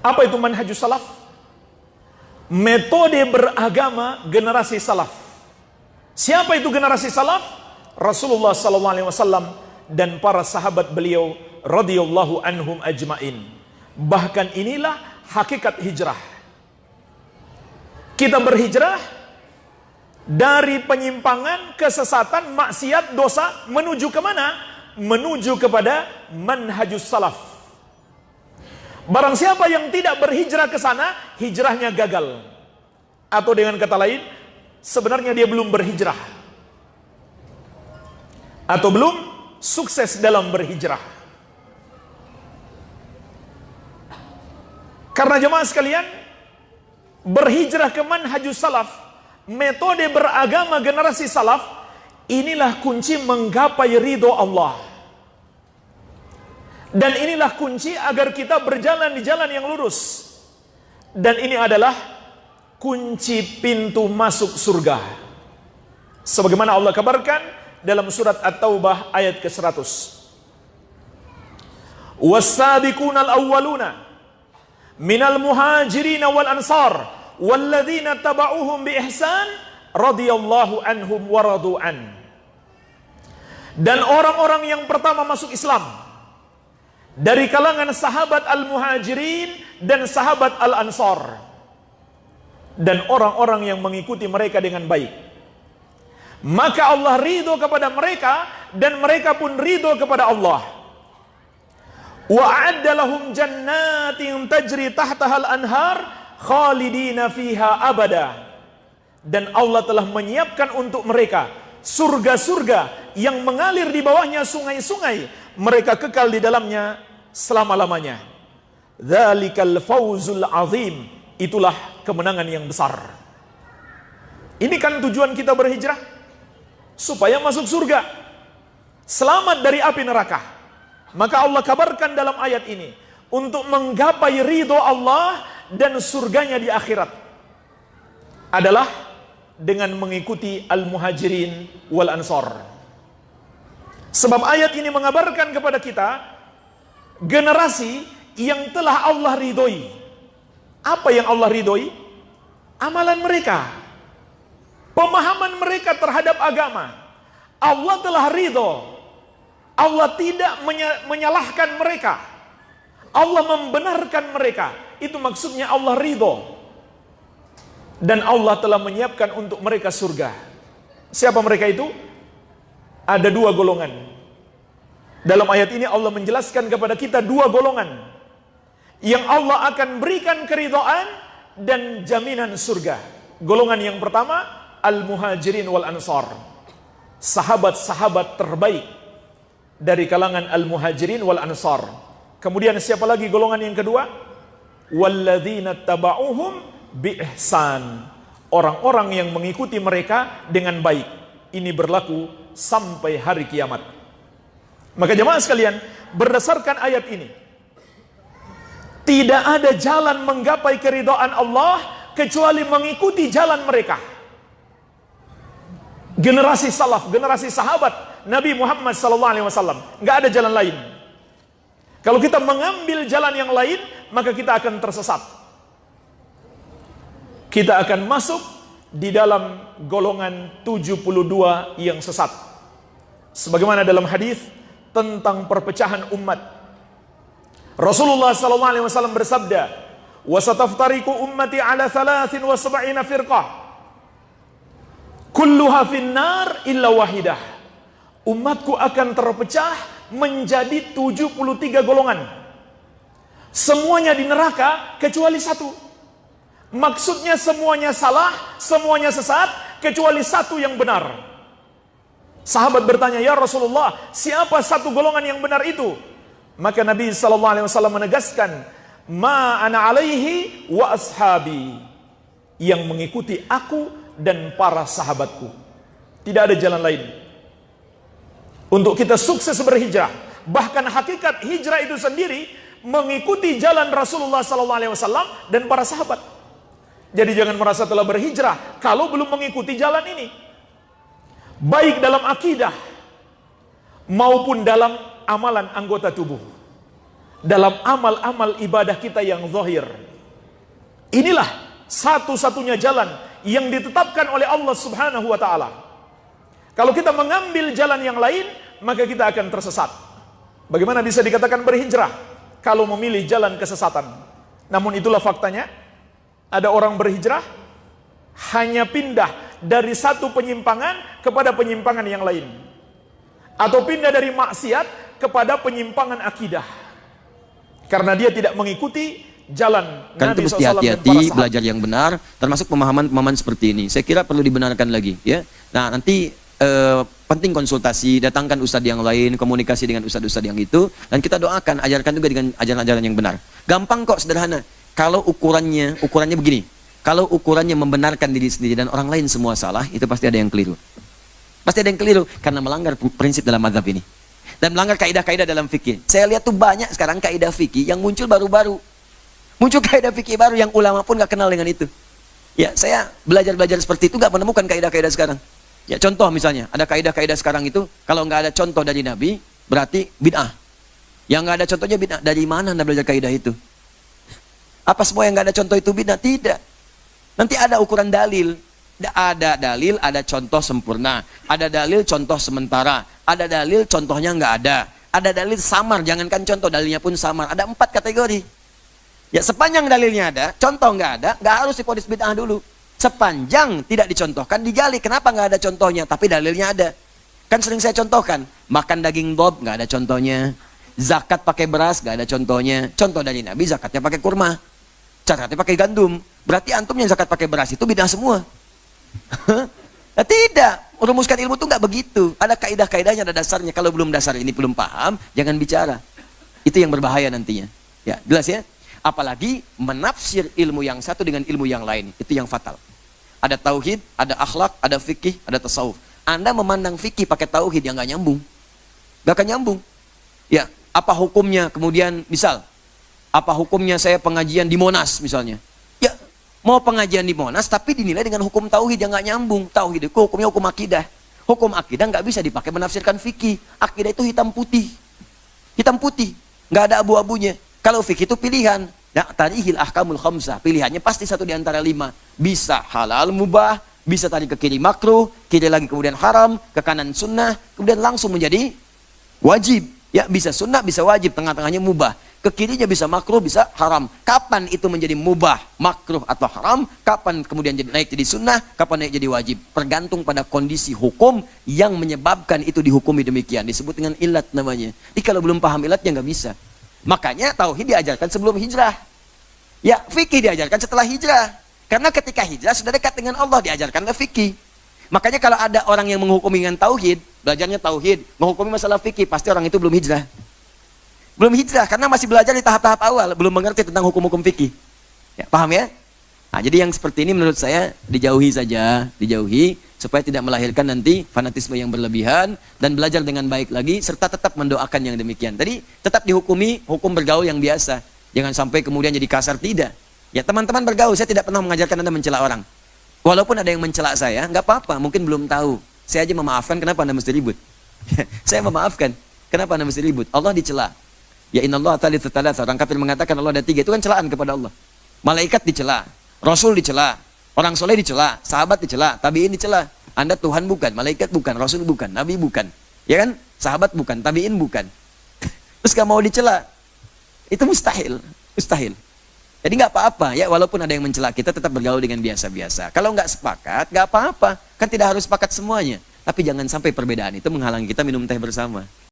Apa itu manhajus salaf? Metode beragama generasi salaf. Siapa itu generasi salaf? Rasulullah SAW dan para sahabat beliau radhiyallahu anhum ajmain. Bahkan inilah hakikat hijrah. Kita berhijrah dari penyimpangan, kesesatan, maksiat, dosa menuju ke mana? Menuju kepada manhajus salaf. Barang siapa yang tidak berhijrah ke sana, hijrahnya gagal. Atau dengan kata lain, sebenarnya dia belum berhijrah. Atau belum sukses dalam berhijrah. Karena jemaah sekalian, berhijrah ke manhajus salaf, metode beragama generasi salaf, inilah kunci menggapai ridho Allah. Dan inilah kunci agar kita berjalan di jalan yang lurus. Dan ini adalah kunci pintu masuk surga. Sebagaimana Allah kabarkan dalam surat At-Taubah ayat ke-100. Was-sabiqunal awwaluna minal muhajirin wal ansar walladzina taba'uhum bi ihsan radhiyallahu anhum wa radu an. Dan orang-orang yang pertama masuk Islam dari kalangan sahabat al-muhajirin dan sahabat al-ansar, dan orang-orang yang mengikuti mereka dengan baik, maka Allah ridho kepada mereka dan mereka pun ridho kepada Allah. Wa a'adda lahum jannatin tajri tahtaha al-anhar khalidina fiha abada. Dan Allah telah menyiapkan untuk mereka surga-surga yang mengalir di bawahnya sungai-sungai, mereka kekal di dalamnya selama-lamanya. Dzalikal fawzul azim, itulah kemenangan yang besar. Ini kan tujuan kita berhijrah, supaya masuk surga, selamat dari api neraka. Maka Allah kabarkan dalam ayat ini, untuk menggapai ridho Allah dan surganya di akhirat adalah dengan mengikuti al-muhajirin wal ansar. Sebab ayat ini mengabarkan kepada kita generasi yang telah Allah ridhoi. Apa yang Allah ridhoi? Amalan mereka, pemahaman mereka terhadap agama. Allah telah ridho. Allah tidak menyalahkan mereka. Allah membenarkan mereka. Itu maksudnya Allah ridho. Dan Allah telah menyiapkan untuk mereka surga. Siapa mereka itu? Ada dua golongan. Dalam ayat ini Allah menjelaskan kepada kita dua golongan yang Allah akan berikan keridhaan dan jaminan surga. Golongan yang pertama, al-muhajirin wal ansar, sahabat-sahabat terbaik dari kalangan al-muhajirin wal ansar. Kemudian siapa lagi golongan yang kedua? Walladzina taba'uhum bi ihsan, orang-orang yang mengikuti mereka dengan baik. Ini berlaku sampai hari kiamat. Maka jemaah sekalian, berdasarkan ayat ini, tidak ada jalan menggapai keridhaan Allah kecuali mengikuti jalan mereka. Generasi salaf, generasi sahabat Nabi Muhammad SAW, nggak ada jalan lain. Kalau kita mengambil jalan yang lain, maka kita akan tersesat. Kita akan masuk di dalam golongan 72 yang sesat. Sebagaimana dalam hadis tentang perpecahan umat, Rasulullah SAW bersabda, "Wasataftariqu ummati ala 73 firqah, kulluha finnar illa wahidah." Umatku akan terpecah menjadi 73 golongan. Semuanya di neraka kecuali satu. Maksudnya semuanya salah, semuanya sesat, kecuali satu yang benar. Sahabat bertanya, "Ya Rasulullah, siapa satu golongan yang benar itu?" Maka Nabi SAW menegaskan, "Ma ana alaihi wa ashabi," yang mengikuti aku dan para sahabatku. Tidak ada jalan lain untuk kita sukses berhijrah. Bahkan hakikat hijrah itu sendiri mengikuti jalan Rasulullah SAW dan para sahabat. Jadi jangan merasa telah berhijrah kalau belum mengikuti jalan ini, baik dalam akidah maupun dalam amalan anggota tubuh. dalam amal-amal ibadah kita yang zahir. Inilah satu-satunya jalan yang ditetapkan oleh Allah Subhanahu wa taala. Kalau kita mengambil jalan yang lain, maka kita akan tersesat. Bagaimana bisa dikatakan berhijrah kalau memilih jalan kesesatan? Namun itulah faktanya, ada orang berhijrah hanya pindah dari satu penyimpangan kepada penyimpangan yang lain, atau pindah dari maksiat kepada penyimpangan akidah, karena dia tidak mengikuti jalan kan Nabi itu mesti SAW dan hati-hati, para sahabat. belajar yang benar, termasuk pemahaman-pemahaman seperti ini. Saya kira perlu dibenarkan lagi, ya. Nah, nanti penting konsultasi, datangkan ustadz yang lain, komunikasi dengan ustadz-ustadz yang itu, dan kita doakan, ajarkan juga dengan ajaran-ajaran yang benar. Gampang kok, sederhana. Kalau ukurannya begini, kalau ukurannya membenarkan diri sendiri dan orang lain semua salah, itu pasti ada yang keliru. Pasti ada yang keliru, karena melanggar prinsip dalam mazhab ini. Dan melanggar kaidah-kaidah dalam fikih. Saya lihat tuh banyak sekarang kaidah fikih yang muncul baru-baru. Muncul kaidah fikih baru yang ulama pun gak kenal dengan itu. Ya, saya belajar-belajar seperti itu gak menemukan kaidah-kaidah sekarang. Ya, contoh misalnya, ada kaidah-kaidah sekarang itu, kalau nggak ada contoh dari Nabi, berarti bid'ah. Yang nggak ada contohnya bid'ah. Dari mana Anda belajar kaidah itu? Apa semua yang nggak ada contoh itu bid'ah? Tidak. Nanti ada ukuran dalil. Ada dalil, ada contoh sempurna. Ada dalil, contoh sementara. Ada dalil, contohnya nggak ada. Ada dalil samar, jangankan contoh, dalilnya pun samar. Ada 4 kategori. Ya, sepanjang dalilnya ada, contoh nggak ada, nggak harus divonis bid'ah dulu. Sepanjang tidak dicontohkan, digali. Kenapa nggak ada contohnya? Tapi dalilnya ada. Kan sering saya contohkan. Makan daging dob, nggak ada contohnya. Zakat pakai beras, nggak ada contohnya. Contoh dari Nabi, zakatnya pakai kurma. Zakatnya pakai gandum. Berarti antum yang zakat pakai beras itu bid'ah semua. Nah, tidak. Rumuskan ilmu itu nggak begitu. Ada kaidah-kaidahnya, ada dasarnya. Kalau belum dasar ini belum paham, jangan bicara. Itu yang berbahaya nantinya. Ya, jelas ya? Apalagi menafsir ilmu yang satu dengan ilmu yang lain. Itu yang fatal. Ada tauhid, ada akhlak, ada fikih, ada tasawuf. Anda memandang fikih pakai tauhid yang nggak nyambung. Nggak akan nyambung. Ya, apa hukumnya? Kemudian misal, apa hukumnya saya pengajian di Monas misalnya? Ya, mau pengajian di Monas tapi dinilai dengan hukum tauhid yang nggak nyambung. Tauhid itu hukumnya hukum akidah. Hukum akidah nggak bisa dipakai menafsirkan fikih. Akidah itu hitam putih. Hitam putih, nggak ada abu-abunya. Kalau fikih itu pilihan. Nah, tarihil ahkamul khamsah. Pilihannya pasti satu di antara 5. Bisa halal mubah, bisa tarik ke kiri makruh, kiri lagi kemudian haram, ke kanan sunnah, kemudian langsung menjadi wajib. Ya, bisa sunnah, bisa wajib, tengah-tengahnya mubah. Ke kirinya bisa makruh, bisa haram. Kapan itu menjadi mubah, makruh atau haram? Kapan kemudian naik jadi sunnah? Kapan naik jadi wajib? Tergantung pada kondisi hukum yang menyebabkan itu dihukumi demikian. Disebut dengan ilat namanya. Jadi kalau belum paham ilatnya nggak bisa. Makanya tauhid diajarkan sebelum hijrah. Ya, fikih diajarkan setelah hijrah. Karena ketika hijrah sudah dekat dengan Allah, diajarkanlah fikih. Makanya kalau ada orang yang menghukumi dengan tauhid, belajarnya tauhid, menghukumi masalah fikih, pasti orang itu belum hijrah. Belum hijrah karena masih belajar di tahap-tahap awal, belum mengerti tentang hukum-hukum fikih. Ya, paham ya? Nah, jadi yang seperti ini menurut saya dijauhi saja, dijauhi supaya tidak melahirkan nanti fanatisme yang berlebihan dan belajar dengan baik lagi serta tetap mendoakan yang demikian. Tadi tetap dihukumi hukum bergaul yang biasa. Jangan sampai kemudian jadi kasar, tidak. Ya, teman-teman bergaul, saya tidak pernah mengajarkan Anda mencela orang. Walaupun ada yang mencela saya, nggak apa-apa, mungkin belum tahu. Saya aja memaafkan, kenapa Anda mesti ribut? Saya memaafkan, kenapa Anda mesti ribut? Allah dicela. Ya innallaha thalithu tsalatsa. Orang kafir mengatakan Allah ada 3, itu kan celaan kepada Allah. Malaikat dicela, Rasul dicela, orang soleh dicela, sahabat dicela, tabiin dicela. Anda Tuhan bukan, malaikat bukan, Rasul bukan, Nabi bukan. Ya kan? Sahabat bukan, tabiin bukan. Terus kamu mau dicela? Itu mustahil, mustahil. Jadi nggak apa-apa ya, walaupun ada yang mencela kita tetap bergaul dengan biasa-biasa. Kalau nggak sepakat, nggak apa-apa. Kan tidak harus sepakat semuanya. Tapi jangan sampai perbedaan itu menghalangi kita minum teh bersama.